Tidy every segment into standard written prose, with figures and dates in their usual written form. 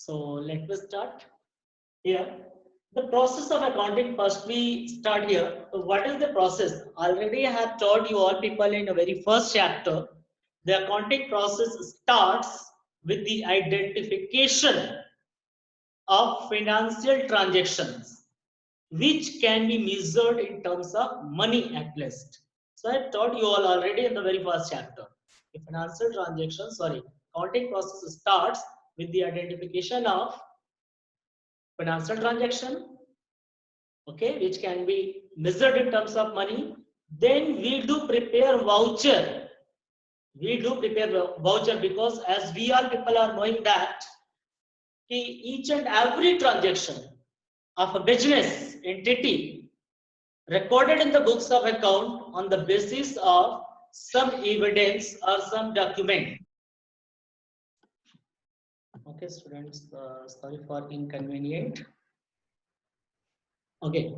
So let me start here. The process of accounting, first we start here. So what is the process? Already I have taught you all people in the very first chapter. The accounting process starts with the identification of financial transactions which can be measured in terms of money at least. So I taught you all already in the very first chapter. The financial transaction, accounting process starts with the identification of financial transaction, okay, which can be measured in terms of money. Then we do prepare voucher. We do prepare voucher because as we all people are knowing that each and every transaction of a business entity recorded in the books of account on the basis of some evidence or some document. Okay, students, sorry for inconvenient. Okay,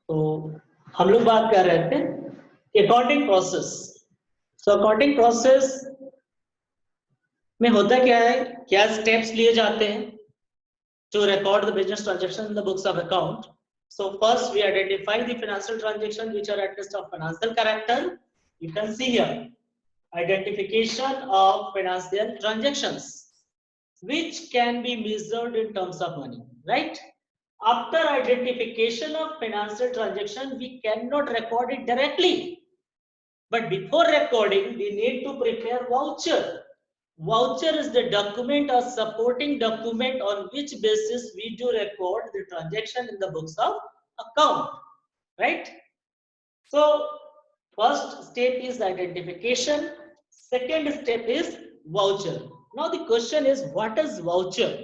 तो हम लोग बात कर रहे थे accounting process. So accounting process में होता क्या है, क्या स्टेप्स लिए जाते हैं to record the business transaction in the books of account. So first we identify the financial transactions which are at least of financial character. You can see here identification of financial transactions which can be measured in terms of money, right? After identification of financial transaction, we cannot record it directly, but before recording we need to prepare voucher. Voucher is the document or supporting document on which basis we do record the transaction in the books of account, right? So first step is identification, second step is voucher. Now the question is, what is voucher?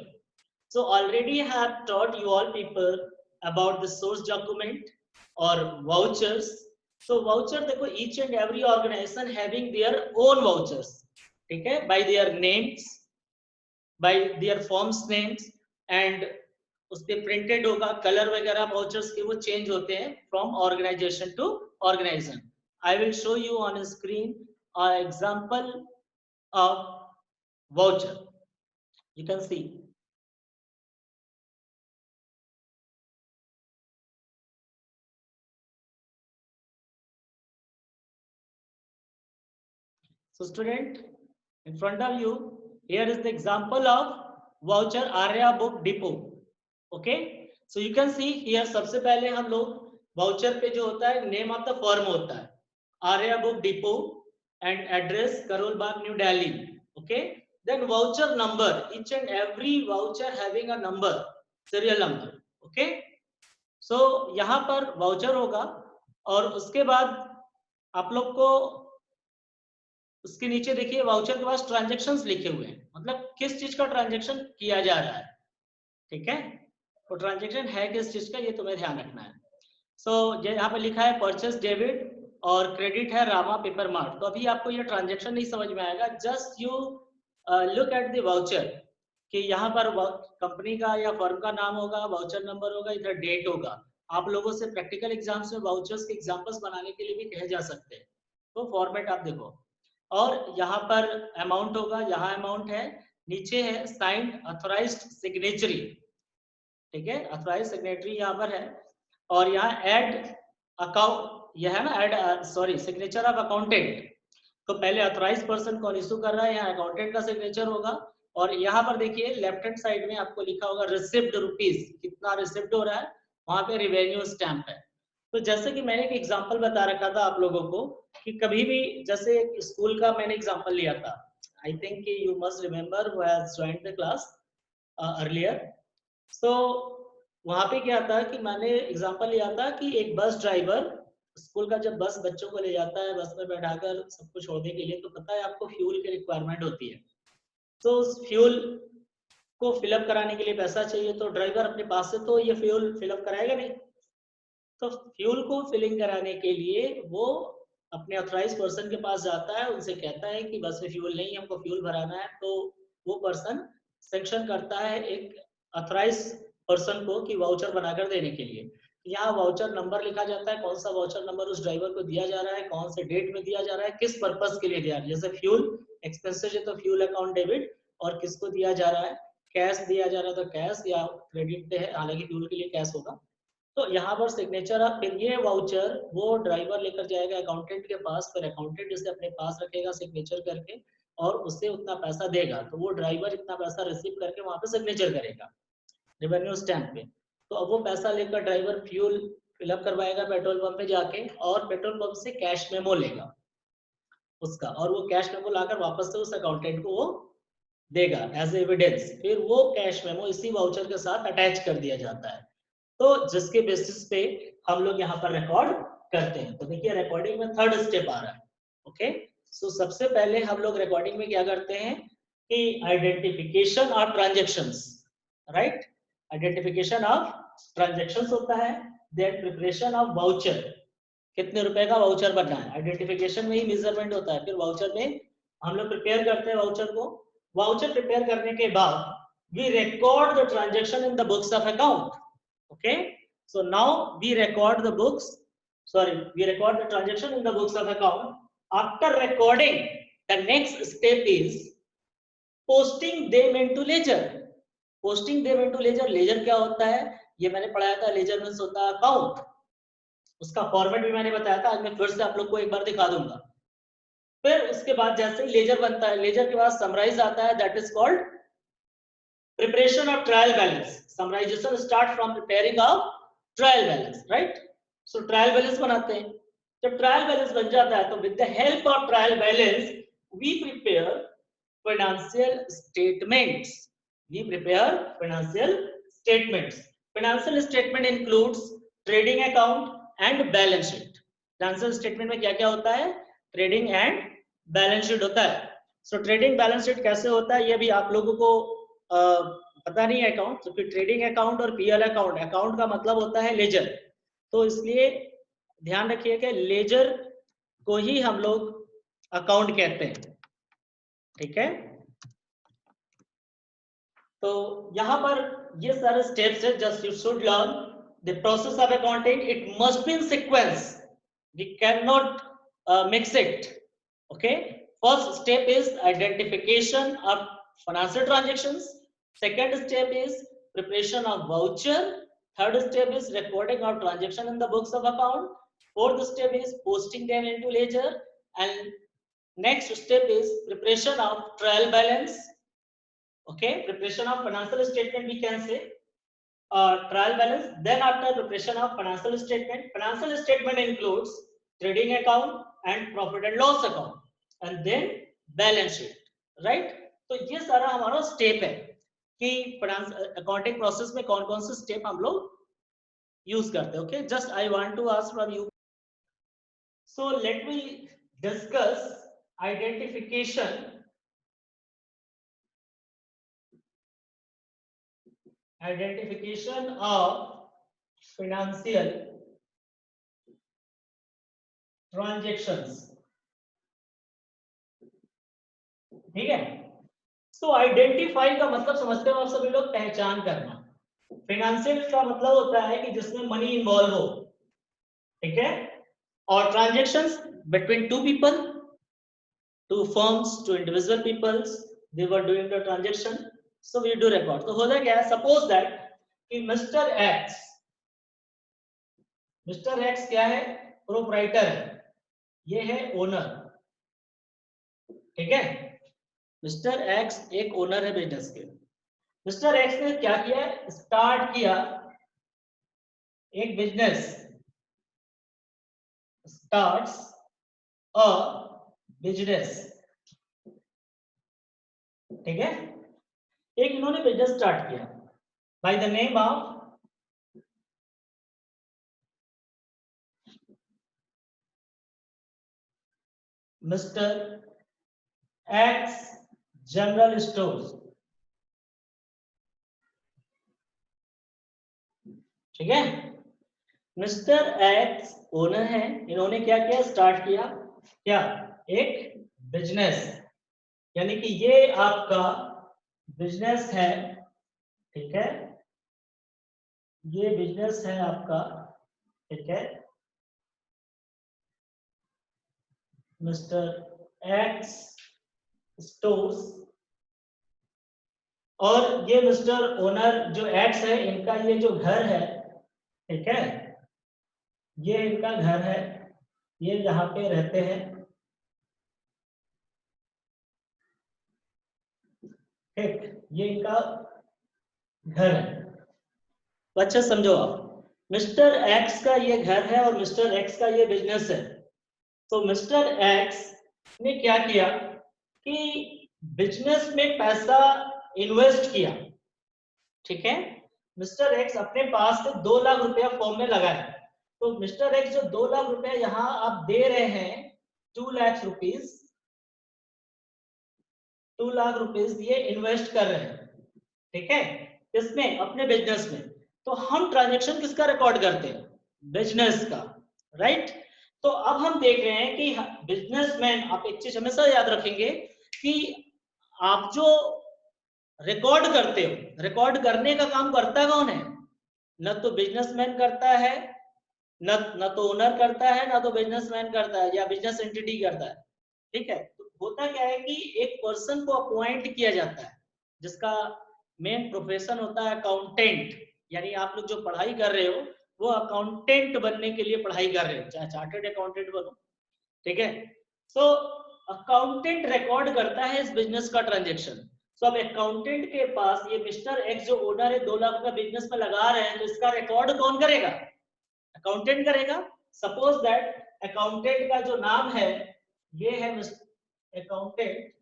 So already I have taught you all people about the source document or vouchers. So voucher, देखो, each and every organization having their own vouchers. ठीक है, by their names, by their firms names, and उस पे printed होगा, colour वगैरह vouchers के वो change होते हैं from organization to organization. I will show you on a screen an example of voucher. You can see. So student, in front of you, here is the example of voucher Arya Book Depot. Okay, so you can see here सबसे पहले हम लोग voucher पे जो होता है name of the firm होता है Arya Book Depot and address Karol Bagh, New Delhi. Okay, then voucher number, each and every voucher having a number, serial number. Okay, so यहाँ पर voucher होगा और उसके बाद आप लोग को उसके नीचे देखिए वाउचर के पास ट्रांजैक्शंस लिखे हुए हैं, मतलब किस चीज का ट्रांजैक्शन किया जा रहा है. ठीक है, तो ट्रांजैक्शन है किस चीज का, ये तुम्हें ध्यान रखना है. सो यहाँ पे लिखा है परचेस डेबिट और क्रेडिट है रामा पेपर मार्ट. तो अभी आपको ये ट्रांजैक्शन नहीं समझ में आएगा, just you look at the voucher कि यहाँ पर कंपनी का या फर्म का नाम होगा, वाउचर नंबर होगा, इधर डेट होगा. आप लोगों से प्रैक्टिकल एग्जाम्स में वाउचर्स के एग्जांपल्स बनाने के लिए भी कहे जा सकते हैं. तो फॉर्मेट आप देखो, और यहाँ पर अमाउंट होगा, यहाँ अमाउंट है, नीचे है साइंड अथोराइज्ड सिग्नेचरी. ठीक है, अथोराइज्ड सिग्नेटरी यहाँ पर है, और यहाँ ऐड अकाउंट, यह है ना ऐड सिग्नेचर ऑफ अकाउंटेंट. तो पहले अथोराइज्ड पर्सन कौन इशू कर रहा है, यहाँ अकाउंटेंट का सिग्नेचर होगा. और यहाँ पर देखिए लेफ्ट हैंड साइड में आपको लिखा होगा रिसिप्ट रुपीज, कितना रिसिप्ट हो रहा है, वहां पे रिवेन्यू स्टैंप है. तो जैसे कि मैंने एक एग्जांपल बता रखा था आप लोगों को कि कभी भी, जैसे स्कूल का मैंने एग्जांपल लिया था, I think you must remember who has joined the class earlier. So वहां पे क्या था कि मैंने एग्जांपल लिया था कि एक बस ड्राइवर स्कूल का जब बस बच्चों को ले जाता है, बस में बैठाकर सबको छोड़ने के लिए, तो पता है आपको फ्यूल की रिक्वायरमेंट होती है. तो उस फ्यूल को फिलअप कराने के लिए पैसा चाहिए, तो ड्राइवर अपने पास से तो ये फ्यूल फिलअप कराएगा नहीं. तो फ्यूल को फिलिंग कराने के लिए वो अपने ऑथराइज पर्सन के पास जाता है, उनसे कहता है कि बस में फ्यूल नहीं, हमको फ्यूल भराना है. तो वो पर्सन सैंक्शन करता है एक ऑथराइज पर्सन को कि वाउचर बनाकर देने के लिए. यहाँ वाउचर नंबर लिखा जाता है, कौन सा वाउचर नंबर उस ड्राइवर को दिया जा रहा है, कौन से डेट में दिया जा रहा है, किस पर्पस के लिए दिया. जैसे फ्यूल एक्सपेंसेस है तो फ्यूल अकाउंट डेबिट, और किसको दिया जा रहा है, कैश दिया जा रहा है तो कैश, या क्रेडिट पे है, हालांकि फ्यूल के लिए कैश होगा। तो यहाँ पर सिग्नेचर, फिर ये वाउचर वो ड्राइवर लेकर जाएगा अकाउंटेंट के पास, फिर अकाउंटेंट इसे अपने पास रखेगा सिग्नेचर करके और उससे उतना पैसा देगा, तो वो ड्राइवर इतना पैसा रिसीव करके वहां पे सिग्नेचर करेगा रेवेन्यू स्टैम्प पे। तो अब वो पैसा लेकर ड्राइवर फ्यूल फिलअप करवाएगा पेट्रोल पंप पे जाके, और पेट्रोल पंप से कैश मेमो लेगा उसका, और वो कैश मेमो लाकर वापस से उस अकाउंटेंट को वो देगा एज एविडेंस। फिर वो कैश मेमो इसी वाउचर के साथ अटैच कर दिया जाता है, तो जिसके बेसिस पे हम लोग यहाँ पर रिकॉर्ड करते हैं। तो देखिए रिकॉर्डिंग में थर्ड स्टेप आ रहा है। ओके, सो सबसे पहले हम लोग रिकॉर्डिंग में क्या करते हैं कि identification of transactions, right, identification of transactions होता है, देन प्रिपरेशन ऑफ वाउचर, कितने रुपए का वाउचर बनना है, आइडेंटिफिकेशन में ही मेजरमेंट होता है, फिर वाउचर में हम लोग प्रिपेयर करते हैं वाउचर को। वाउचर प्रिपेयर करने के बाद we record the transaction in the books of account. Okay, so now we record the books, sorry, we record the transaction in the books of account. After recording, the next step is posting them into ledger. Posting them into ledger, ledger क्या होता है ये मैंने पढ़ाया था, ledger means होता है account, उसका फॉर्मेट भी मैंने बताया था, आज मैं फिर से आप लोग को एक बार दिखा दूंगा। फिर उसके बाद जैसे ही लेजर बनता है, लेजर के बाद समराइज आता है, that is called preparation of trial balance. Summarization start from preparing of trial balance, right? So trial balance बनाते हैं, जब trial balance बन जाता है तो with the help of trial balance we prepare financial statements. We prepare financial statements. Financial statement includes trading account and balance sheet. Financial statement में क्या क्या होता है, trading and balance sheet होता है। So trading balance sheet कैसे होता है ये भी आप लोगों को पता नहीं है अकाउंट, तो फिर ट्रेडिंग अकाउंट और पीएल अकाउंट, अकाउंट का मतलब होता है लेजर, तो इसलिए ध्यान रखिए कि लेजर को ही हम लोग अकाउंट कहते हैं, ठीक है। तो यहाँ पर ये सारे स्टेप्स है, just you should learn the process of accounting, it must be in sequence, we cannot mix it. Okay, first step is identification of financial transactions, second step is preparation of voucher, third step is recording of transaction in the books of account, fourth step is posting them into ledger, and next step is preparation of trial balance. Okay, preparation of financial statement we can say, trial balance, then after preparation of financial statement includes trading account and profit and loss account, and then balance sheet, right? तो ये सारा हमारा step है कि accounting process में कौन कौन से स्टेप हम लोग यूज करते हैं। Okay, just I want to ask from you, so let me discuss identification of financial transactions, ठीक है। तो आइडेंटिफाई का मतलब समझते हो आप सभी लोग, पहचान करना। फाइनेंशियल का मतलब होता है कि जिसमें मनी इन्वॉल्व हो, ठीक है, और transactions between two people, two firms, two individual peoples, they were doing the transaction, so we do record. तो होता क्या है, सपोज दैट कि मिस्टर एक्स क्या है, प्रोप्राइटर है, ये है ओनर, ठीक है। मिस्टर एक्स एक ओनर है बिजनेस के। मिस्टर एक्स ने क्या किया, स्टार्ट किया एक बिजनेस, स्टार्ट्स अ बिजनेस, ठीक है। एक इन्होंने बिजनेस स्टार्ट किया by the name of mister x general stores, ठीक है। मिस्टर एक्स ओनर है, इन्होंने क्या किया, स्टार्ट किया क्या, एक बिजनेस, यानी कि ये आपका बिजनेस है, ठीक है, ये बिजनेस है आपका, ठीक है। मिस्टर एक्स स्टोर्स, और ये मिस्टर ओनर जो एक्स है, इनका ये जो घर है, ठीक है, ये इनका घर है, ये यहाँ पे रहते हैं, ठीक, ये इनका घर है। तो अच्छा समझो आप, मिस्टर एक्स का ये घर है और मिस्टर एक्स का ये बिजनेस है। तो मिस्टर एक्स ने क्या किया कि बिजनेस में पैसा इन्वेस्ट किया, ठीक है। मिस्टर एक्स अपने पास से 2 लाख रुपया फॉर्म में लगाए। तो मिस्टर एक्स जो 2 लाख रुपया यहाँ आप दे रहे हैं, 2 लाख रुपीज, 2 लाख रुपीज ये इन्वेस्ट कर रहे हैं, ठीक है, इसमें अपने बिजनेस में। तो हम ट्रांजेक्शन किसका रिकॉर्ड करते हैं? बिजनेस का, राइट। तो अब हम देख रहे हैं कि बिजनेसमैन, आप एक चीज हमेशा याद रखेंगे कि आप जो रिकॉर्ड करते हो, रिकॉर्ड करने का काम करता कौन है? न तो बिजनेसमैन करता है, न तो ओनर करता है, ना तो बिजनेसमैन करता है या बिजनेस एंटिटी करता है, ठीक है। तो होता क्या है कि एक पर्सन को अपॉइंट किया जाता है जिसका मेन प्रोफेशन होता है अकाउंटेंट, यानी आप लोग जो पढ़ाई कर रहे हो वो अकाउंटेंट बनने के लिए पढ़ाई कर रहे हो, चाहे चार्टर्ड अकाउंटेंट बनो, ठीक है। सो अकाउंटेंट रिकॉर्ड करता है इस बिजनेस का ट्रांजेक्शन। सो अब अकाउंटेंट के पास ये मिस्टर एक्स जो ओनर है 2 लाख का बिजनेस में लगा रहे हैं, तो इसका रिकॉर्ड कौन करेगा? अकाउंटेंट करेगा। सपोज दैट अकाउंटेंट का जो नाम है ये है अकाउंटेंट,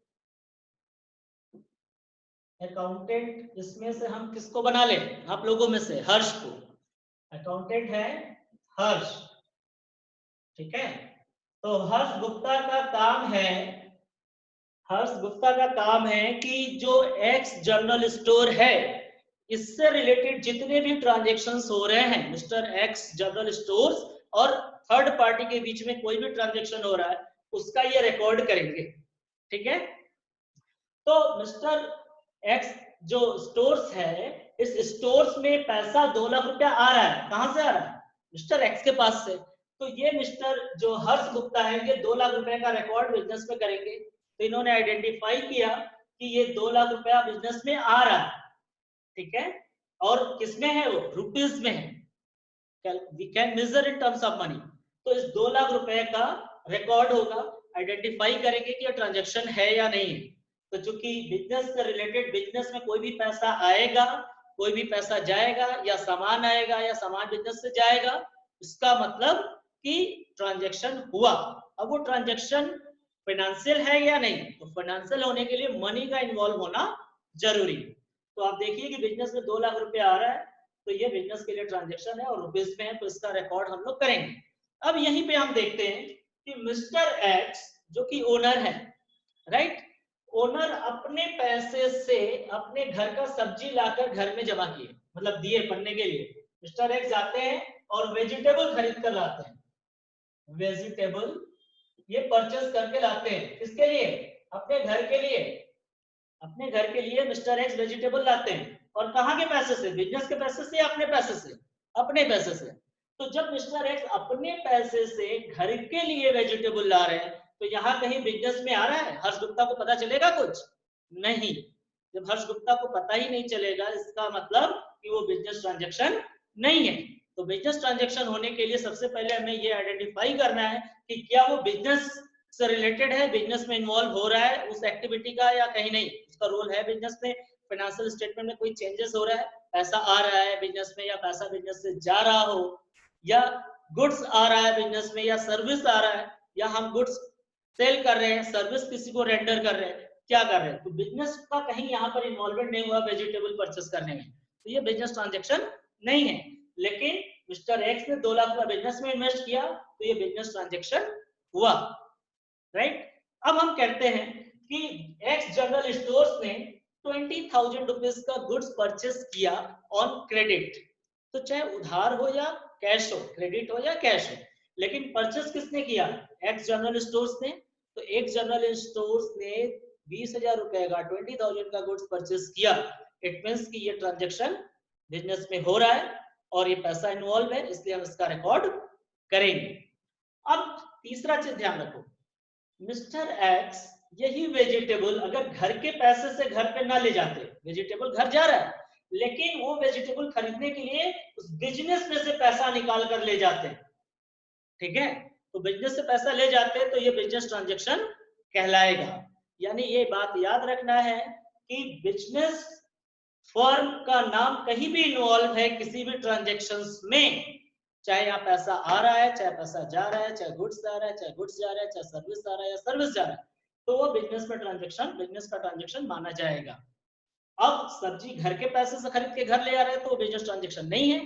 अकाउंटेंट इसमें से हम किसको बना ले? आप लोगों में से हर्ष को। अकाउंटेंट है हर्ष, ठीक है। तो हर्ष गुप्ता का काम है, हर्ष गुप्ता का काम है कि जो एक्स जनरल स्टोर है इससे रिलेटेड जितने भी ट्रांजेक्शन्स हो रहे हैं, मिस्टर एक्स जनरल स्टोर्स और थर्ड पार्टी के बीच में कोई भी ट्रांजेक्शन हो रहा है उसका ये रिकॉर्ड करेंगे, ठीक है। तो मिस्टर एक्स जो स्टोर्स है, इस स्टोर्स में पैसा 2 लाख रुपया आ रहा है, कहां से आ रहा है? मिस्टर एक्स के पास से। तो ये मिस्टर जो हर्ष गुप्ता है ये 2 लाख रुपए का रिकॉर्ड बिजनेस में करेंगे। तो इन्होंने आइडेंटिफाई किया कि ये 2 लाख रुपया बिजनेस में आ रहा है, ठीक है, और किसमें है? वो रुपीज में है, we can measure in terms of money. तो इस 2 लाख रुपए का रिकॉर्ड होगा, आइडेंटिफाई करेंगे कि ये ट्रांजेक्शन है या नहीं है। तो चूंकि बिजनेस से रिलेटेड, बिजनेस में कोई भी पैसा आएगा, कोई भी पैसा जाएगा, या सामान आएगा या सामान बिजनेस से जाएगा, इसका मतलब कि ट्रांजेक्शन हुआ। अब वो ट्रांजेक्शन फाइनेंशियल है या नहीं, तो फाइनेंशियल होने के लिए मनी का इन्वॉल्व होना जरूरी है। तो आप देखिए कि बिजनेस में 2 लाख रुपया आ रहा है, तो ये बिजनेस के लिए ट्रांजेक्शन है और रुपीज में है, तो इसका रिकॉर्ड हम लोग करेंगे। अब यहीं पे हम देखते हैं कि मिस्टर एक्स जो कि ओनर है, राइट, ओनर अपने पैसे से अपने घर का सब्जी लाकर घर में जमा किए, मतलब दिए पढ़ने के लिए। मिस्टर एक्स जाते हैं और वेजिटेबल खरीद कर लाते हैं, वेजिटेबल ये परचेस करके लाते हैं, किसके लिए? अपने घर के लिए। अपने घर के लिए मिस्टर एक्स वेजिटेबल लाते हैं, और कहाँ के पैसे से? बिजनेस के पैसे से या अपने पैसे से? अपने पैसे से। तो जब मिस्टर एक्स अपने पैसे से घर के लिए वेजिटेबल ला रहे हैं, तो यहाँ कहीं बिजनेस में आ रहा है? हर्ष गुप्ता को पता चलेगा कुछ? नहीं। जब हर्ष गुप्ता को पता ही नहीं चलेगा, इसका मतलब कि वो बिजनेस ट्रांजेक्शन नहीं है। तो बिजनेस ट्रांजेक्शन होने के लिए सबसे पहले हमें ये आइडेंटिफाई करना है कि क्या वो बिजनेस से रिलेटेड है, बिजनेस में इन्वॉल्व हो रहा है उस एक्टिविटी का या कहीं नहीं, उसका रोल है बिजनेस में, फाइनेंशियल स्टेटमेंट में कोई चेंजेस हो रहा है, पैसा आ रहा है बिजनेस में या पैसा बिजनेस से जा रहा हो, या गुड्स आ रहा है बिजनेस में या सर्विस आ रहा है, या हम गुड्स सेल कर रहे हैं, सर्विस किसी को रेंडर कर रहे हैं, क्या कर रहे हैं। तो बिजनेस का कहीं यहाँ पर इन्वॉल्वमेंट नहीं हुआ वेजिटेबल परचेस करने में, तो ये बिजनेस ट्रांजेक्शन नहीं है। लेकिन मिस्टर एक्स ने 2 लाख का बिजनेस में इन्वेस्ट किया, तो ये बिजनेस ट्रांजेक्शन हुआ, राइट। अब हम कहते हैं कि एक्स जनरल स्टोर्स ने 20,000 रुपीज का गुड्स परचेस किया ऑन क्रेडिट। तो चाहे उधार हो या कैश हो, क्रेडिट हो या कैश हो, लेकिन परचेस किसने किया? एक्स जनरल स्टोर्स ने। तो एक्स जनरल स्टोर्स ने 20,000 रुपए का 20,000 का गुड्स परचेस किया। इट मींस कि ये ट्रांजेक्शन बिजनेस में हो रहा है और ये पैसा इन्वॉल्व है, इसलिए हम इसका रिकॉर्ड करेंगे। अब तीसरा चीज ध्यान रखो, मिस्टर एक्स यही वेजिटेबल अगर घर के पैसे से घर पे ना ले जाते, वेजिटेबल घर जा रहा है लेकिन वो वेजिटेबल खरीदने के लिए उस बिजनेस में से पैसा निकाल कर ले जाते हैं, ठीक है, तो बिजनेस से पैसा ले जाते हैं तो ये बिजनेस ट्रांजैक्शन कहलाएगा। यानी ये बात याद रखना है कि बिजनेस फर्म का नाम कहीं भी इन्वॉल्व है किसी भी ट्रांजेक्शन्स में, चाहे यहाँ पैसा आ रहा है, चाहे पैसा जा रहा है, चाहे गुड्स आ रहा है, चाहे गुड्स जा रहा है, चाहे सर्विस आ रहा है या सर्विस जा रहा है, तो वो बिजनेस में ट्रांजेक्शन, बिजनेस का ट्रांजेक्शन माना जाएगा। अब सब्जी घर के पैसे से खरीद के घर ले आ रहे हैं तो बिजनेस ट्रांजेक्शन नहीं है,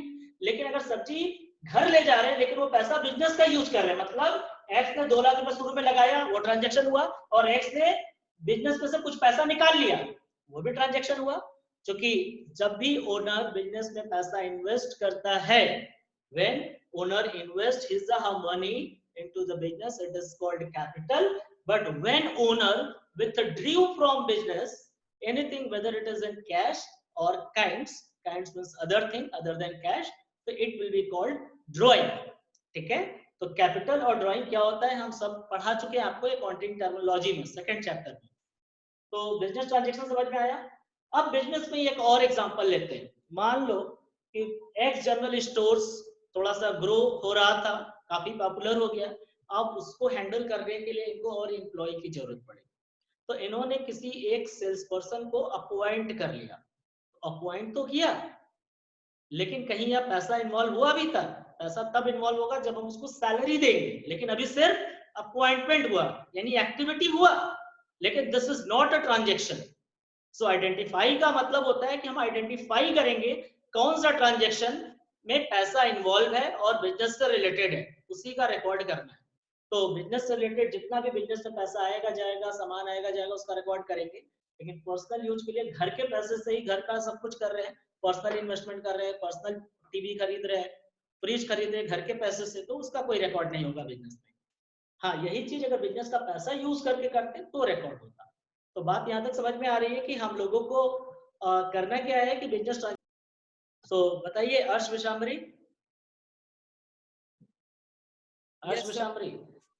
लेकिन अगर सब्जी घर ले जा रहे हैं लेकिन वो पैसा बिजनेस का यूज कर रहे हैं, मतलब एक्स ने 2 लाख रुपए शुरू में लगाया, वो ट्रांजेक्शन हुआ, और एक्स ने बिजनेस में से कुछ पैसा निकाल लिया, वो भी ट्रांजेक्शन हुआ। क्योंकि जब भी ओनर बिजनेस में पैसा इन्वेस्ट करता है, when owner invest his or her money into the business, it is called capital. But when owner withdrew from business anything, whether it is in cash or kinds means other thing other than cash, so it will be called drawing, ठीक है। तो capital और drawing क्या होता है हम सब पढ़ा चुके हैं आपको अकाउंटिंग टर्मिनोलॉजी में, सेकंड चैप्टर में। तो बिजनेस ट्रांजैक्शन समझ में आया। अब बिजनेस में एक और एग्जांपल लेते हैं। मान लो कि एक्स जनरल स्टोर्स थोड़ा सा ग्रो हो रहा था, काफी पॉपुलर हो गया, अब उसको हैंडल करने के लिए इनको और एम्प्लॉय की जरूरत पड़ी, तो इन्होंने किसी एक सेल्स पर्सन को अपॉइंट कर लिया। अपॉइंट तो किया लेकिन कहीं यहाँ पैसा इन्वॉल्व हुआ, अभी तक पैसा तब इन्वॉल्व होगा जब हम उसको सैलरी देंगे, लेकिन अभी सिर्फ अपॉइंटमेंट हुआ, यानी एक्टिविटी हुआ, लेकिन this is not a transaction. So identify का मतलब होता है कि हम आइडेंटिफाई करेंगे कौन सा ट्रांजेक्शन में पैसा इन्वॉल्व है और बिजनेस से रिलेटेड है, उसी का रिकॉर्ड करना है। तो बिजनेस से रिलेटेड जितना भी बिजनेस में पैसा आएगा जाएगा, सामान आएगा जाएगा, उसका रिकॉर्ड करेंगे। लेकिन पर्सनल यूज के लिए घर के पैसे से ही घर का सब कुछ कर रहे हैं, पर्सनल इन्वेस्टमेंट कर रहे हैं, पर्सनल टीवी खरीद रहे हैं, फ्रिज खरीद रहे हैं घर के पैसे से, तो उसका कोई रिकॉर्ड नहीं होगा बिजनेस में। हाँ, यही चीज अगर बिजनेस का पैसा यूज करके करते हैं तो रिकॉर्ड होता। तो बात यहाँ तक समझ में आ रही है कि हम लोगों को करना क्या है कि बिजनेस। तो बताइए अर्श विशाम्बरी, अर्श यस सर। विशाम्बरी,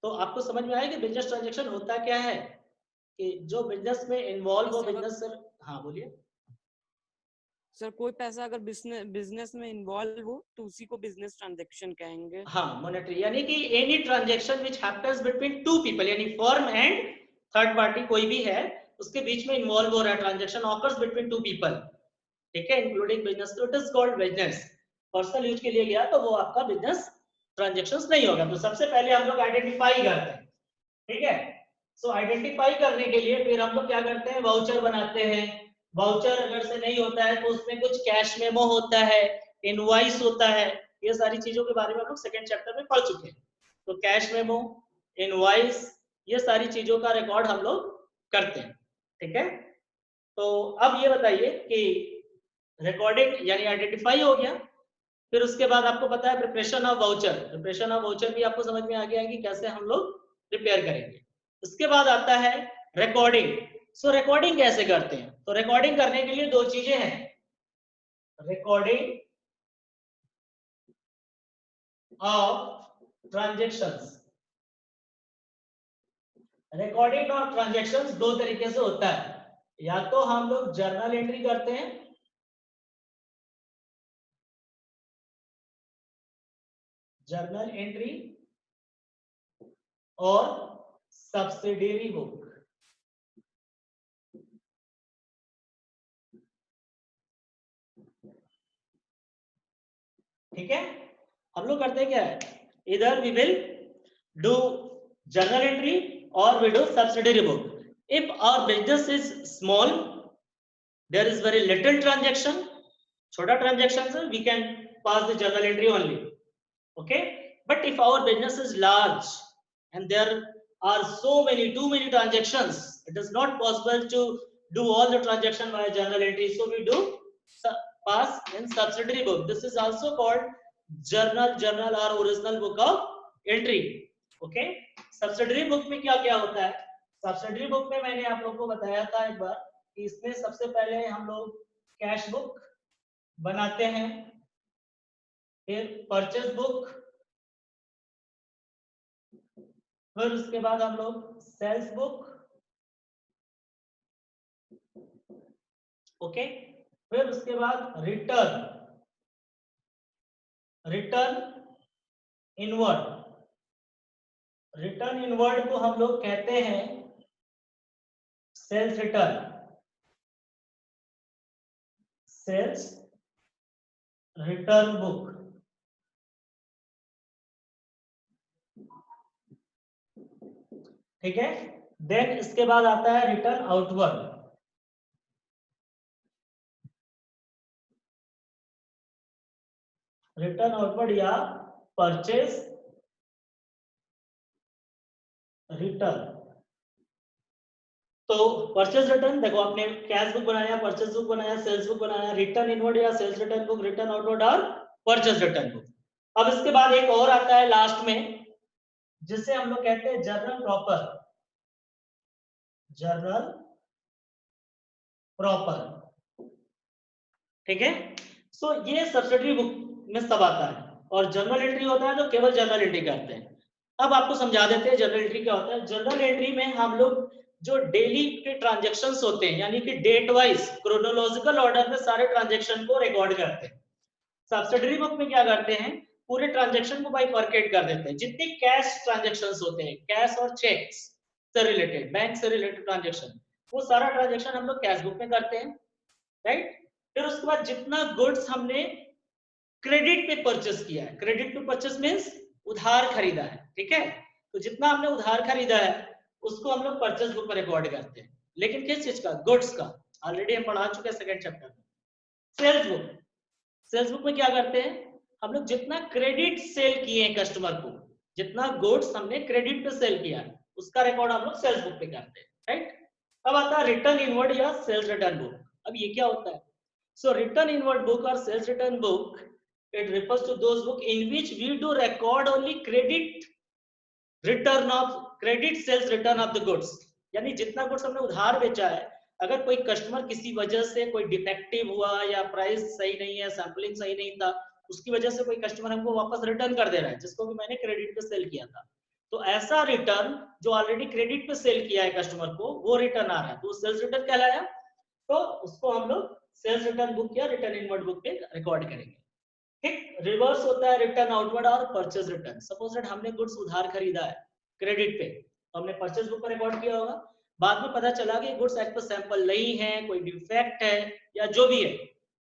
तो आपको समझ में आया कि बिजनेस ट्रांजेक्शन होता क्या है, कि जो बिजनेस में इन्वॉल्व हो, अगर बिजनेस से। हाँ बोलिए। सर कोई पैसा अगर बिजनेस में इन्वॉल्व हो तो उसी को बिजनेस ट्रांजैक्शन कहेंगे। हाँ, मॉनेटरी, यानी कि any transaction which happens between two people, यानी फर्म एंड थर्ड पार्टी कोई भी है उसके बीच में इन्वॉल्व हो रहा है, transaction occurs between two people, ठीक है, इंक्लूडिंग बिजनेस, तो it is called business. Personal use के लिए गया तो वो आपका बिजनेस ट्रांजेक्शंस नहीं होगा। तो सबसे पहले हम लोग आइडेंटिफाई करते हैं, ठीक है। सो आइडेंटिफाई करने के लिए फिर हम लोग क्या करते हैं, वाउचर बनाते हैं। वाउचर अगर से नहीं होता है तो उसमें कुछ कैश मेमो होता है, इनवॉइस होता है, ये सारी चीजों के बारे में हम लोग सेकंड चैप्टर में पढ़ चुके हैं। तो कैश मेमो, इनवॉइस, ये सारी चीजों का रिकॉर्ड हम लोग करते हैं, ठीक है। तो अब ये बताइए कि रिकॉर्डिंग यानी आइडेंटिफाई हो गया, फिर उसके बाद आपको पता है preparation of voucher, preparation of voucher भी आपको समझ में आ गया है कि कैसे हम लोग प्रिपेयर करेंगे। उसके बाद आता है रिकॉर्डिंग। सो रिकॉर्डिंग कैसे करते हैं, तो रिकॉर्डिंग करने के लिए दो चीजें हैं, recording of transactions. Recording of transactions दो तरीके से होता है, या तो हम लोग जर्नल एंट्री करते हैं, जर्नल एंट्री, और सब्सिडियरी बुक। ठीक है, हम लोग करते हैं क्या है, इधर we will do journal entry or we do subsidiary book. If our business is small, there is very little transaction, छोटा transactions, we can pass the journal entry only, okay. But if our business is large and there are so many too many transactions, it is not possible to do all the transaction via journal entry, so we do pass in subsidiary book. This is also called journal or original book of entry, okay. Subsidiary book में क्या क्या होता है, subsidiary book में मैंने आप लोगों को बताया था एक बार कि इसमें सबसे पहले हम लोग कैश बुक बनाते हैं, फिर परचेज बुक, फिर उसके बाद हम लोग सेल्स बुक, ओके। फिर उसके बाद रिटर्न इनवर्ड। रिटर्न इनवर्ड को हम लोग कहते हैं सेल्स रिटर्न बुक। ठीक है। देन इसके बाद आता है रिटर्न आउटवर्ड। रिटर्न आउटवर्ड या परचेज रिटर्न। तो परचेज रिटर्न देखो, आपने कैश बुक बनाया, परचेज बुक बनाया, सेल्स बुक बनाया, रिटर्न इनवर्ड या sales return book, return outward और परचेज रिटर्न बुक। अब इसके बाद एक और आता है लास्ट में, जिसे हम लोग कहते हैं जर्नल प्रॉपर। ठीक है। सो ये सब्सिडरी बुक में सब आता है, और जर्नल एंट्री होता है तो केवल जर्नल एंट्री करते हैं। अब आपको समझा देते हैं जर्नल एंट्री क्या होता है। जर्नल एंट्री में हम लोग जो डेली के ट्रांजैक्शंस होते हैं, यानी कि डेट वाइज क्रोनोलॉजिकल ऑर्डर में सारे ट्रांजैक्शन को रिकॉर्ड करते हैं। सब्सिडरी बुक में क्या करते हैं, पूरे ट्रांजैक्शन को बाइफरकेट कर देते हैं। जितने कैश ट्रांजैक्शंस होते हैं, कैश और चेक्स से रिलेटेड, बैंक से रिलेटेड ट्रांजैक्शन, वो सारा ट्रांजैक्शन हम लोग कैश बुक में करते हैं, राइट। फिर उसके बाद जितना गुड्स हमने क्रेडिट पे परचेस किया है, क्रेडिट पे परचेस मींस उधार खरीदा है, ठीक है, तो जितना हमने उधार खरीदा है उसको हम लोग परचेस बुक में रिकॉर्ड करते हैं। लेकिन किस चीज का, गुड्स का, ऑलरेडी हम पढ़ा चुके हैं सेकंड चैप्टर में। सेल्स बुक में क्या करते हैं हम लोग, जितना क्रेडिट सेल किए हैं कस्टमर को, जितना गुड्स हमने क्रेडिट पे सेल किया है उसका रिकॉर्ड हम लोग सेल्स बुक पे करते हैं, राइट। अब आता है रिटर्न इनवर्ड या सेल्स रिटर्न बुक। अब ये क्या होता है, so return inward book or sales return book, it refers to those book in which we do record only credit sales return of the goods। यानी जितना गुड्स हमने उधार बेचा है, अगर कोई कस्टमर किसी वजह से कोई डिफेक्टिव हुआ या प्राइस सही नहीं है, सैंपलिंग सही नहीं था, उसकी वजह से कोई कस्टमर हमको वापस रिटर्न कर दे रहा है, जिसको भी मैंने क्रेडिट पे सेल किया था, तो ऐसा रिटर्न जो ऑलरेडी क्रेडिट पे सेल किया है कस्टमर को, वो रिटर्न आ रहा है, तो सेल्स रिटर्न कहलाया। तो उसको हम लोग सेल्स रिटर्न बुक या रिटर्न इनवर्ड बुक पे रिकॉर्ड करेंगे। ठीक। रिवर्स होता है रिटर्न आउटवर्ड और परचेज रिटर्न। सपोज दैट हमने गुड्स उधार खरीदा है क्रेडिट पे, तो हमने परचेज बुक पर रिकॉर्ड किया होगा, बाद में पता चला कि गुड्स एक्ट पर सैंपल नहीं है, कोई डिफेक्ट है या जो भी है,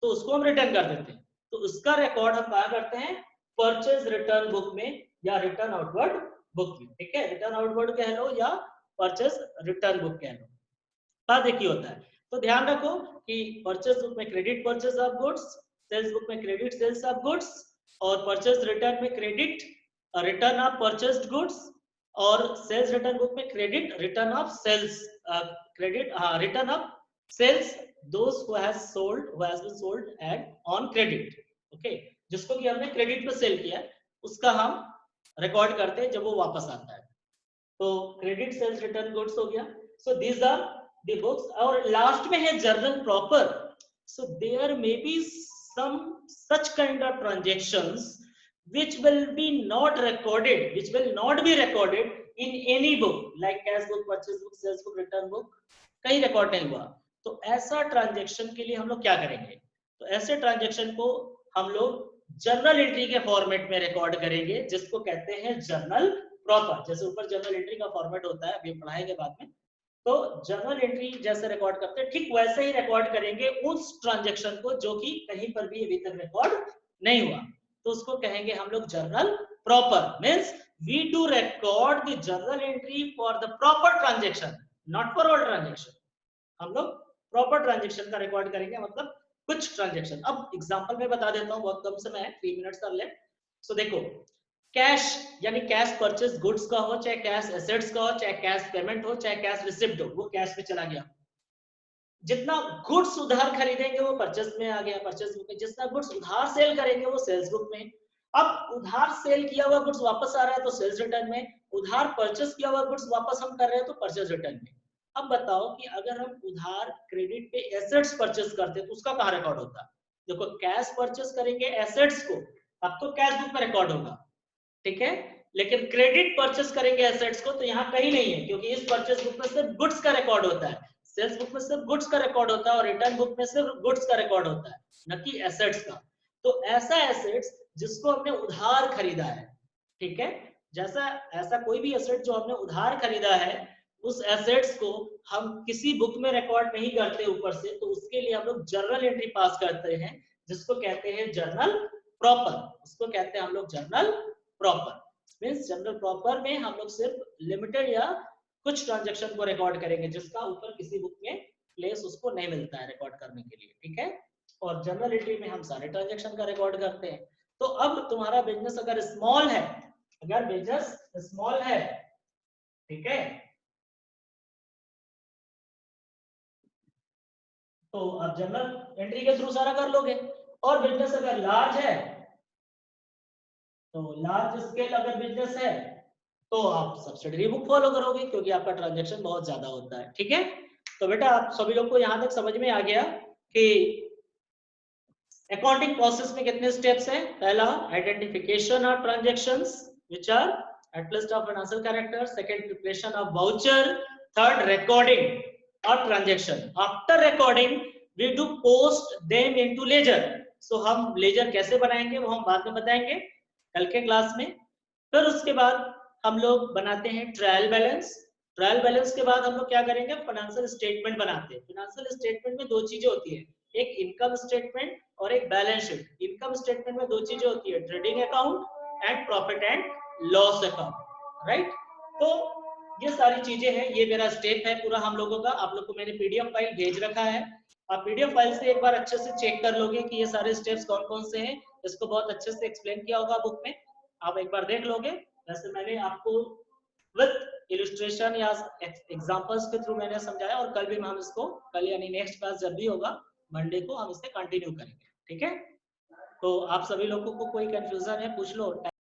तो उसको हम रिटर्न कर देते हैं, तो उसका रिकॉर्ड हम क्या करते हैं, परचेज रिटर्न बुक में या रिटर्न आउटवर्ड बुक में। ठीक है, रिटर्न आउटवर्ड कह लो या परचेज रिटर्न बुक कह लो, बात एक ही होता है। तो ध्यान रखो कि परचेज बुक में credit purchase of goods, sales book में क्रेडिट सेल्स ऑफ गुड्स, और परचेज रिटर्न में credit return of purchased goods, और सेल्स रिटर्न बुक में credit return of sales, return of sales those who has been sold at on credit. Okay, जिसको कि हमने credit पे cell किया है उसका हम रिकॉर्ड करते हैं जब वो वापस आता है। तो क्रेडिट सेल्स रिटर्न गुड्स हो गया। So these are the books। और लास्ट में है journal proper. so there may be some such kind of transactions which will not be recorded in any book like cash book, purchase book, sales book, return book, कहीं record नहीं हुआ। तो ऐसा transaction के लिए हम लोग क्या करेंगे, तो ऐसे ट्रांजेक्शन को हम लोग जर्नल एंट्री के फॉर्मेट में रिकॉर्ड करेंगे, जिसको कहते हैं जर्नल प्रॉपर। जैसे ऊपर जर्नल एंट्री का फॉर्मेट होता है, अभी पढ़ाएंगे बाद में, तो जर्नल एंट्री जैसे रिकॉर्ड करते हैं ठीक वैसे ही रिकॉर्ड करेंगे उस ट्रांजैक्शन को जो कि कहीं पर भी अभी तक रिकॉर्ड नहीं हुआ, तो उसको कहेंगे हम लोग journal proper. Means we do record the journal entry for the proper transaction, not for all transaction. हम लोग प्रॉपर ट्रांजैक्शन का रिकॉर्ड करेंगे, मतलब कुछ ट्रांजैक्शन। अब एग्जांपल में बता देता हूं, बहुत कम समय है, 3 मिनट्स कर ले। सो देखो, कैश यानी कैश परचेज गुड्स का हो, चाहे कैश एसेट्स का हो, चाहे कैश पेमेंट हो, चाहे कैश रिसिप्ट हो, वो कैश में चला गया। जितना गुड्स उधार खरीदेंगे वो परचेज में आ गया, परचेज बुक में। जितना गुड्स उधार सेल करेंगे वो सेल्स बुक में। अब उधार सेल किया हुआ गुड्स वापस आ रहा है तो सेल्स रिटर्न में, उधार परचेज किया हुआ गुड्स वापस हम कर रहे हैं तो परचेज रिटर्न में। अब बताओ कि अगर हम उधार क्रेडिट पे एसेट्स परचेज करते तो उसका कहां रिकॉर्ड होता। देखो, कैश परचेज करेंगे एसेट्स को तब तो कैश बुक में रिकॉर्ड होगा, ठीक है, लेकिन क्रेडिट परचेस करेंगे एसेट्स को तो यहाँ कहीं नहीं है, क्योंकि इस परचेस बुक में सिर्फ गुड्स का रिकॉर्ड होता है, सेल्स बुक में सिर्फ गुड्स का रिकॉर्ड होता है और रिटर्न बुक में सिर्फ गुड्स का रिकॉर्ड होता है, न कि एसेट्स का। तो ऐसा एसेट्स जिसको हमने उधार खरीदा है, ठीक है, जैसा ऐसा कोई भी एसेट जो हमने उधार खरीदा है, उस एसेट्स को हम किसी बुक में रिकॉर्ड नहीं करते ऊपर से, तो उसके लिए हम लोग जर्नल एंट्री पास करते हैं, जिसको कहते हैं जर्नल प्रॉपर। उसको कहते हैं हम लोग journal proper. Means journal proper में हम लोग सिर्फ लिमिटेड या कुछ ट्रांजैक्शन को रिकॉर्ड करेंगे, जिसका ऊपर किसी बुक में प्लेस उसको नहीं मिलता है रिकॉर्ड करने के लिए, ठीक है। और जर्नल एंट्री में हम सारे ट्रांजैक्शन का रिकॉर्ड करते हैं। तो अब तुम्हारा बिजनेस अगर स्मॉल है, अगर बिजनेस स्मॉल है, ठीक है, तो आप जर्नल एंट्री के थ्रू सारा कर लोगे। और बिजनेस अगर लार्ज है, तो लार्ज स्केल अगर बिजनेस है, तो आप सब्सिडरी बुक फॉलो करोगे, क्योंकि आपका ट्रांजैक्शन बहुत ज्यादा होता है, ठीक है। तो बेटा आप सभी लोग को यहां तक समझ में आ गया कि अकाउंटिंग प्रोसेस में कितने स्टेप्स हैं। पहला, identification of transactions which are at least of financial character. Second, preparation of voucher. Third, recording of transaction. After recording we do post them into ledger. So हम लेजर कैसे बनाएंगे वो हम बाद में बताएंगे कल के क्लास में। फिर उसके बाद हम लोग बनाते हैं ट्रायल बैलेंस। ट्रायल बैलेंस के बाद हम लोग क्या करेंगे, फाइनेंशियल स्टेटमेंट बनाते हैं। फाइनेंशियल स्टेटमेंट में दो चीजें होती है, एक इनकम स्टेटमेंट और एक बैलेंस शीट। इनकम स्टेटमेंट में दो चीजें होती है, trading account and profit and loss account, right. तो ये सारी चीजें हैं, ये मेरा स्टेप है पूरा हम लोगों का। आप लोग को मैंने पीडीएफ फाइल भेज रखा है, आप पीडीएफ फाइल से एक बार अच्छे से चेक कर लोगे कि ये सारे स्टेप्स कौन कौन से हैं। इसको बहुत अच्छे से एक्सप्लेन किया होगा बुक में, आप एक बार देख लोगे। वैसे मैंने आपको विद इलस्ट्रेशन या एग्जांपल्स के थ्रू मैंने समझाया, और कल भी हम इसको, कल यानी नेक्स्ट क्लास जब भी होगा मंडे को, हम इसे कंटिन्यू करेंगे, ठीक है। तो आप सभी लोगों को कोई कंफ्यूजन है पूछ लो।